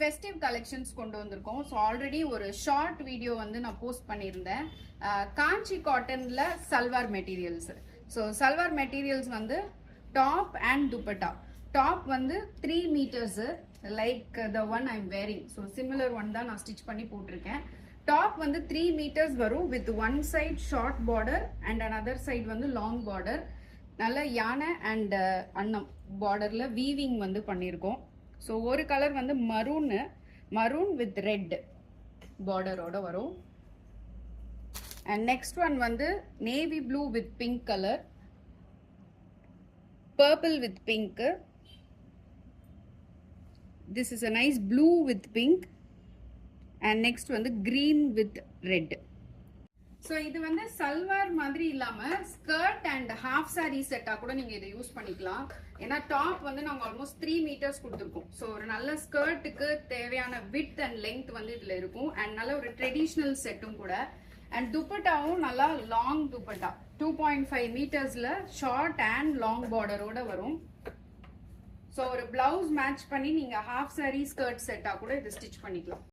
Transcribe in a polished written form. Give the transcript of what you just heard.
Festive collections கொண்டு வந்திருக்கோம். So already ஒரு ஷார்ட் வீடியோ வந்து நான் போஸ்ட் பண்ணியிருந்தேன். காஞ்சி காட்டன்ல salwar materials. So salwar materials வந்து டாப் அண்ட் துப்பட்டா. டாப் வந்து 3 metres like the one I'm wearing. So similar one தான் நான் ஸ்டிச் பண்ணி போட்டிருக்கேன். டாப் வந்து 3 மீட்டர்ஸ் வரும் with one side short border and another side வந்து லாங் பார்டர். நல்ல யானை அண்ட் அன்னம் பார்டர்ல வீவிங் வந்து பண்ணியிருக்கோம். ஸோ ஒரு கலர் வந்து மரூன் வித் ரெட் பார்டரோட வரும். அண்ட் நெக்ஸ்ட் ஒன் வந்து navy blue with pink colour, purple with pink. This is a nice blue with pink. And next வந்து கிரீன் வித் ரெட். ஸோ இது வந்து சல்வார் மாதிரி இல்லாம ஸ்கர்ட் அண்ட் ஹாஃப் சாரி செட்டா கூட நீங்க இதை யூஸ் பண்ணிக்கலாம். ஏன்னா டாப் வந்து நாங்கள் ஆல்மோஸ்ட் 3 மீட்டர்ஸ் கொடுத்துருக்கோம். ஸோ ஒரு நல்ல ஸ்கர்ட்டுக்கு தேவையான வித் அண்ட் லென்த் வந்து இதுல இருக்கும். அண்ட் நல்ல ஒரு ட்ரெடிஷ்னல் செட்டும் கூட. அண்ட் துப்பட்டாவும் நல்லா லாங் துப்பட்டா 2.5 மீட்டர்ஸ்ல ஷார்ட் அண்ட் லாங் பார்டரோட வரும். ஸோ ஒரு பிளவுஸ் மேட்ச் பண்ணி நீங்க ஹாஃப் சாரி ஸ்கர்ட் செட்டா கூட இது ஸ்டிச் பண்ணிக்கலாம்.